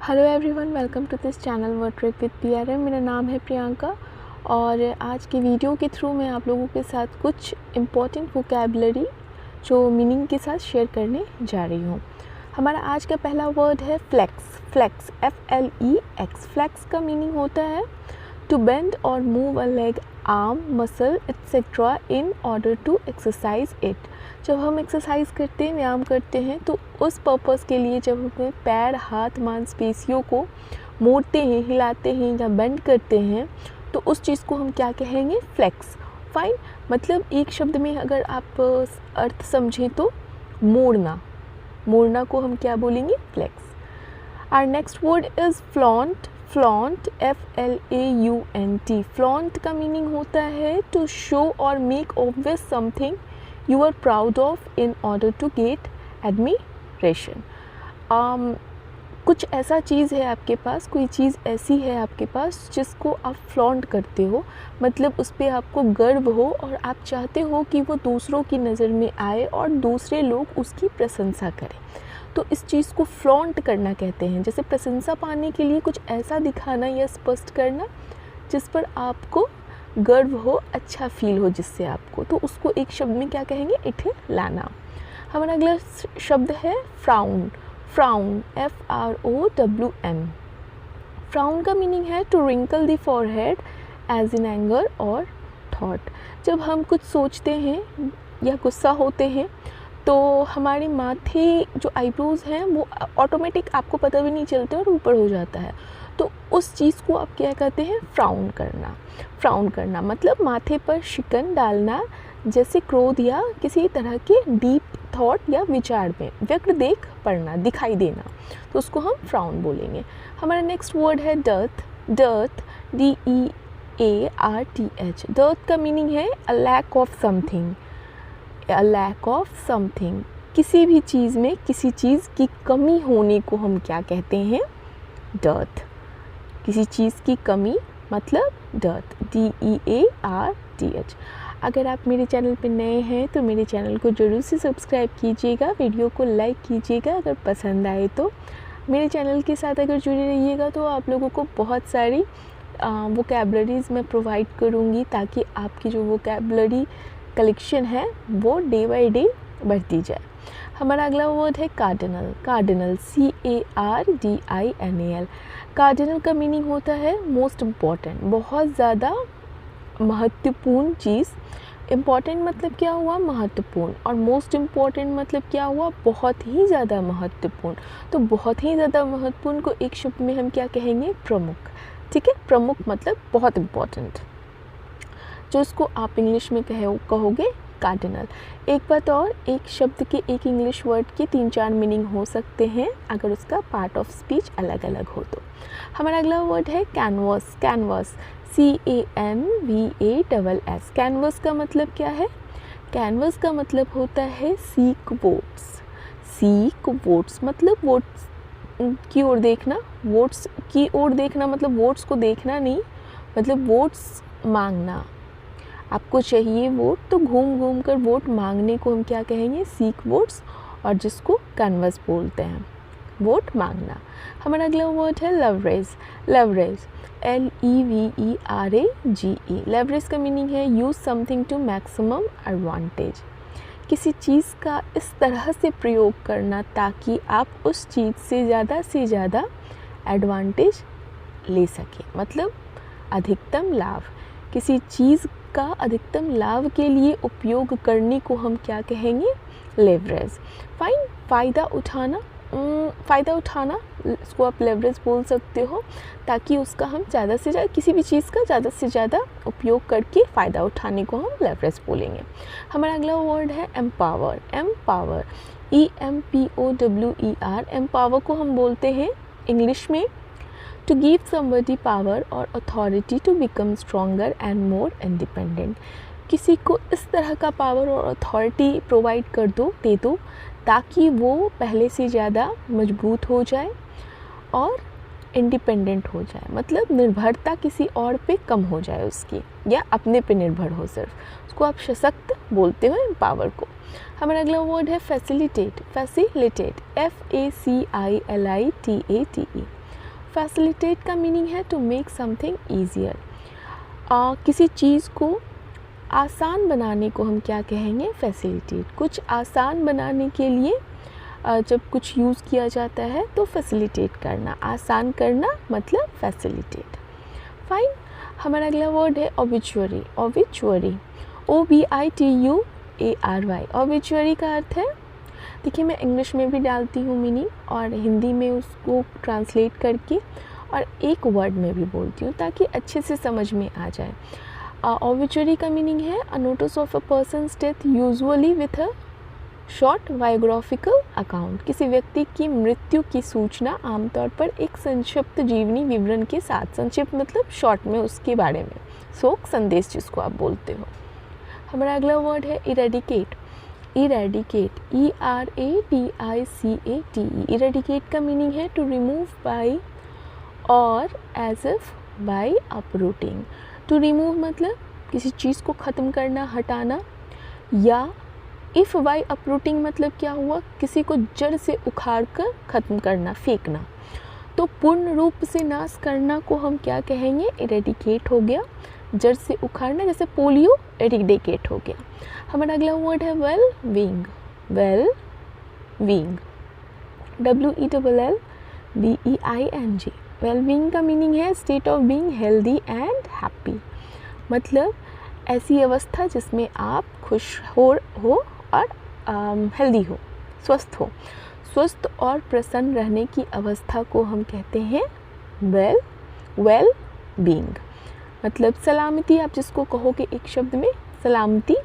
Hello everyone, welcome to this channel word trick with PRM। मेरा नाम है प्रियंका और आज की वीडियो के थ्रू मैं आप लोगों के साथ कुछ इम्पॉर्टेंट वोकैबुलरी जो मीनिंग के साथ शेयर करने जा रही हूँ। हमारा आज का पहला वर्ड है फ्लेक्स। Flex FLEX। फ्लेक्स का मीनिंग होता है टू बेंड और move a leg, arm, muscle etcetera in order to exercise it. जब हम एक्सरसाइज करते हैं, व्यायाम करते हैं, तो उस पर्पस के लिए जब हम पैर, हाथ, मांसपेशियों को मोड़ते हैं, हिलाते हैं या बेंड करते हैं, तो उस चीज़ को हम क्या कहेंगे? फ्लेक्स। फाइन। मतलब एक शब्द में अगर आप अर्थ समझें तो मोड़ना। मोड़ना को हम क्या बोलेंगे? Flex. Our next word is flaunt. Flaunt FLAUNT। Flaunt का मीनिंग होता है टू शो और make obvious something you are proud of in order to get admiration। कुछ ऐसा चीज़ है आपके पास, कोई चीज़ ऐसी है आपके पास जिसको आप फ्लॉन्ट करते हो, मतलब उस पर आपको गर्व हो और आप चाहते हो कि वो दूसरों की नज़र में आए और दूसरे लोग उसकी प्रशंसा करें, तो इस चीज़ को फ्लॉन्ट करना कहते हैं। जैसे प्रशंसा पाने के लिए कुछ ऐसा दिखाना या स्पष्ट करना जिस पर आपको गर्व हो, अच्छा फील हो जिससे आपको, तो उसको एक शब्द में क्या कहेंगे? इठे लाना। हमारा अगला शब्द है फ्राउन। Frown FROWN। फ्राउन का मीनिंग है to wrinkle the forehead as in anger और थॉट। जब हम कुछ सोचते हैं या गुस्सा होते हैं तो हमारे माथे जो आईब्रोज़ हैं वो ऑटोमेटिक आपको पता भी नहीं चलता और ऊपर हो जाता है, तो उस चीज़ को आप क्या कहते हैं? फ्राउन करना। फ्राउन करना मतलब माथे पर शिकन डालना, जैसे क्रोध या किसी तरह के डीप थॉट या विचार में व्यक्त देख पड़ना, दिखाई देना, तो उसको हम फ्राउन बोलेंगे। हमारा नेक्स्ट वर्ड है डर्थ। Dearth DEARTH। डर्थ का मीनिंग है a lack of something. A lack of something, किसी भी चीज़ में किसी चीज़ की कमी होने को हम क्या कहते हैं? डर्थ। किसी चीज़ की कमी मतलब डर्थ, DEARTH। अगर आप मेरे चैनल पर नए हैं तो मेरे चैनल को ज़रूर से सब्सक्राइब कीजिएगा, वीडियो को लाइक कीजिएगा अगर पसंद आए तो। मेरे चैनल के साथ अगर जुड़े रहिएगा तो आप लोगों को बहुत सारी वोकैबुलरीज़ मैं प्रोवाइड करूँगी, ताकि आपकी जो वोकैबुलरी कलेक्शन है वो डे बाय डे बढ़ती जाए। हमारा अगला वर्ड है कार्डिनल। Cardinal CARDINAL। कार्डिनल का मीनिंग होता है मोस्ट इम्पॉर्टेंट, बहुत ज़्यादा महत्वपूर्ण चीज़। इम्पॉर्टेंट मतलब क्या हुआ? महत्वपूर्ण। और मोस्ट इम्पॉर्टेंट मतलब क्या हुआ? बहुत ही ज़्यादा महत्वपूर्ण। तो बहुत ही ज़्यादा महत्वपूर्ण को एक शब्द में हम क्या कहेंगे? प्रमुख। ठीक है, प्रमुख मतलब बहुत इम्पॉर्टेंट, जो इसको आप इंग्लिश में कहोगे कार्डिनल। एक बात और, एक शब्द के एक इंग्लिश वर्ड के 3-4 मीनिंग हो सकते हैं अगर उसका पार्ट ऑफ स्पीच अलग अलग हो तो। हमारा अगला वर्ड है कैनवस। Canvas CANVASS। कैनवस का मतलब क्या है? कैनवस का मतलब होता है सीक वोट्स। सीक वोट्स मतलब वोट्स की ओर देखना। वोट्स की ओर देखना मतलब वोट्स को देखना नहीं, मतलब वोट्स मांगना। आपको चाहिए वोट, तो घूम घूम कर वोट मांगने को हम क्या कहेंगे? सीक वोट्स, और जिसको कैनवस बोलते हैं, वोट मांगना। हमारा अगला वर्ड है लवरेज। Leverage LEVERAGE। लवरेज का मीनिंग है use something to maximum advantage. किसी चीज़ का इस तरह से प्रयोग करना ताकि आप उस चीज़ से ज़्यादा एडवांटेज ले सकें, मतलब अधिकतम लाभ। किसी चीज़ का अधिकतम लाभ के लिए उपयोग करने को हम क्या कहेंगे? लेवरेज। फाइन। फ़ायदा उठाना। फ़ायदा उठाना, इसको आप लेवरेज बोल सकते हो, ताकि उसका हम ज़्यादा से ज़्यादा, किसी भी चीज़ का ज़्यादा से ज़्यादा उपयोग करके फ़ायदा उठाने को हम लेवरेज बोलेंगे। हमारा अगला वर्ड है एम्पावर। Empower EMPOWER। एम्पावर को हम बोलते हैं इंग्लिश में to give somebody power or authority to become stronger and more independent। किसी को इस तरह का पावर और अथॉरिटी प्रोवाइड कर दो, दे दो, ताकि वो पहले से ज़्यादा मजबूत हो जाए और इंडिपेंडेंट हो जाए, मतलब निर्भरता किसी और पे कम हो जाए उसकी, या अपने पे निर्भर हो सिर्फ, उसको आप सशक्त बोलते हो, एम्पावर को। हमारा अगला वर्ड है फैसिलिटेट। Facilitate FACILITATE। फैसिलिटेट का मीनिंग है टू मेक समथिंग ईजियर। किसी चीज़ को आसान बनाने को हम क्या कहेंगे? फैसिलिटेट। कुछ आसान बनाने के लिए जब कुछ यूज़ किया जाता है तो फैसिलिटेट करना, आसान करना मतलब फैसिलिटेट। फाइन। हमारा अगला वर्ड है ऑबिचुअरी। Obituary, OBITUARY। ऑबिचुअरी का अर्थ है, देखिए मैं इंग्लिश में भी डालती हूँ मीनिंग और हिंदी में उसको ट्रांसलेट करके और एक वर्ड में भी बोलती हूँ ताकि अच्छे से समझ में आ जाए। ऑबिचुअरी का मीनिंग है a notice of a persons death usually with a short biographical account. किसी व्यक्ति की मृत्यु की सूचना आमतौर पर एक संक्षिप्त जीवनी विवरण के साथ, संक्षिप्त मतलब शॉर्ट में उसके बारे में, शोक संदेश जिसको आप बोलते हो। हमारा अगला वर्ड है इरेडिकेट। Eradicate, ERADICATE। इरेडिकेट का मीनिंग है टू रिमूव बाय और as if by uprooting. To remove मतलब किसी चीज़ को ख़त्म करना, हटाना, या इफ़ बाय अपरूटिंग मतलब क्या हुआ? किसी को जड़ से उखाड़ कर ख़त्म करना, फेंकना। तो पूर्ण रूप से नाश करना को हम क्या कहेंगे? इरेडिकेट हो गया। जड़ से उखाड़ना, जैसे पोलियो इरेडिकेट हो गया। हमारा अगला वर्ड है well being. Well being, WELLBEING। Well being का मीनिंग है state of being healthy and happy. मतलब ऐसी अवस्था जिसमें आप खुश हो और हेल्दी हो, स्वस्थ हो। स्वस्थ और प्रसन्न रहने की अवस्था को हम कहते हैं वेल बीइंग। मतलब सलामती, आप जिसको कहोगे एक शब्द में, सलामती।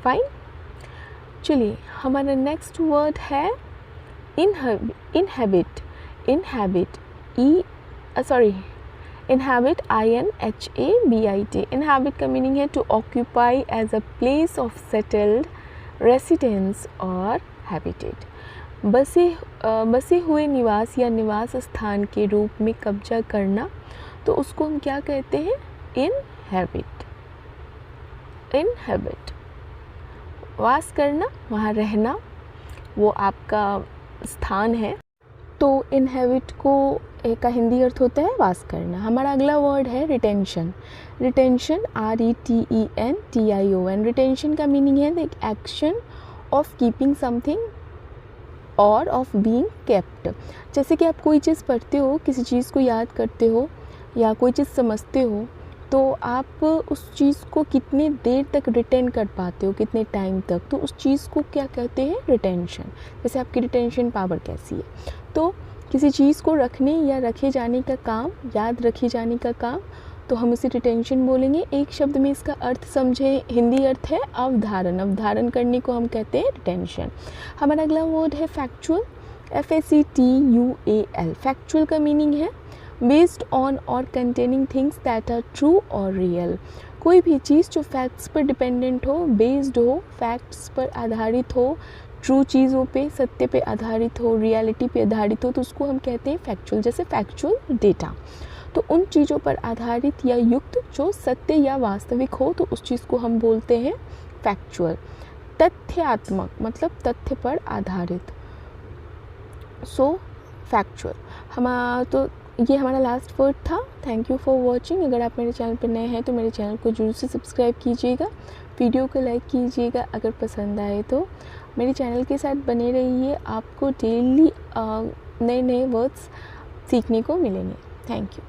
फाइन। चलिए हमारा नेक्स्ट वर्ड है inhabit. Inhabit, inhabit, INHABIT। Inhabit का मीनिंग है to occupy as a place of settled residence और हैबिटेट। बसे हुए निवास या निवास स्थान के रूप में कब्जा करना, तो उसको हम क्या कहते हैं? इनहैबिट। इनहैबिट, वास करना, वहाँ रहना, वो आपका स्थान है। तो इनहैबिट का हिंदी अर्थ होता है वास करना। हमारा अगला वर्ड है रिटेंशन। Retention, RETENTION। रिटेंशन का मीनिंग है the action of keeping something और ऑफ बीइंग केप्ट। जैसे कि आप कोई चीज़ पढ़ते हो, किसी चीज़ को याद करते हो या कोई चीज़ समझते हो, तो आप उस चीज़ को कितने देर तक रिटेन कर पाते हो, कितने टाइम तक, तो उस चीज़ को क्या कहते हैं? रिटेंशन। जैसे आपकी रिटेंशन पावर कैसी है। तो किसी चीज़ को रखने या रखे जाने का काम, याद रखे जाने का काम, तो हम इसे रिटेंशन बोलेंगे। एक शब्द में इसका अर्थ समझें, हिंदी अर्थ है अवधारण। अवधारण करने को हम कहते हैं रिटेंशन। हमारा अगला वर्ड है फैक्चुअल। FACTUAL। फैक्चुअल का मीनिंग है बेस्ड ऑन और containing things that are true और रियल। कोई भी चीज़ जो फैक्ट्स पर डिपेंडेंट हो, बेस्ड हो, फैक्ट्स पर आधारित हो, ट्रू चीज़ों पे, सत्य पे आधारित हो, रियलिटी पे आधारित हो, तो उसको हम कहते हैं फैक्चुअल। जैसे फैक्चुअल डेटा, तो उन चीज़ों पर आधारित या युक्त जो सत्य या वास्तविक हो, तो उस चीज़ को हम बोलते हैं फैक्चुअल। तथ्यात्मक मतलब तथ्य पर आधारित, सो फैक्चुअल। तो ये हमारा लास्ट वर्ड था। Thank you for watching. अगर आप मेरे चैनल पर नए हैं तो मेरे चैनल को जरूर से सब्सक्राइब कीजिएगा, वीडियो को लाइक कीजिएगा अगर पसंद आए तो। मेरे चैनल के साथ बने रहिए, आपको डेली नए नए वर्ड्स सीखने को मिलेंगे। Thank you.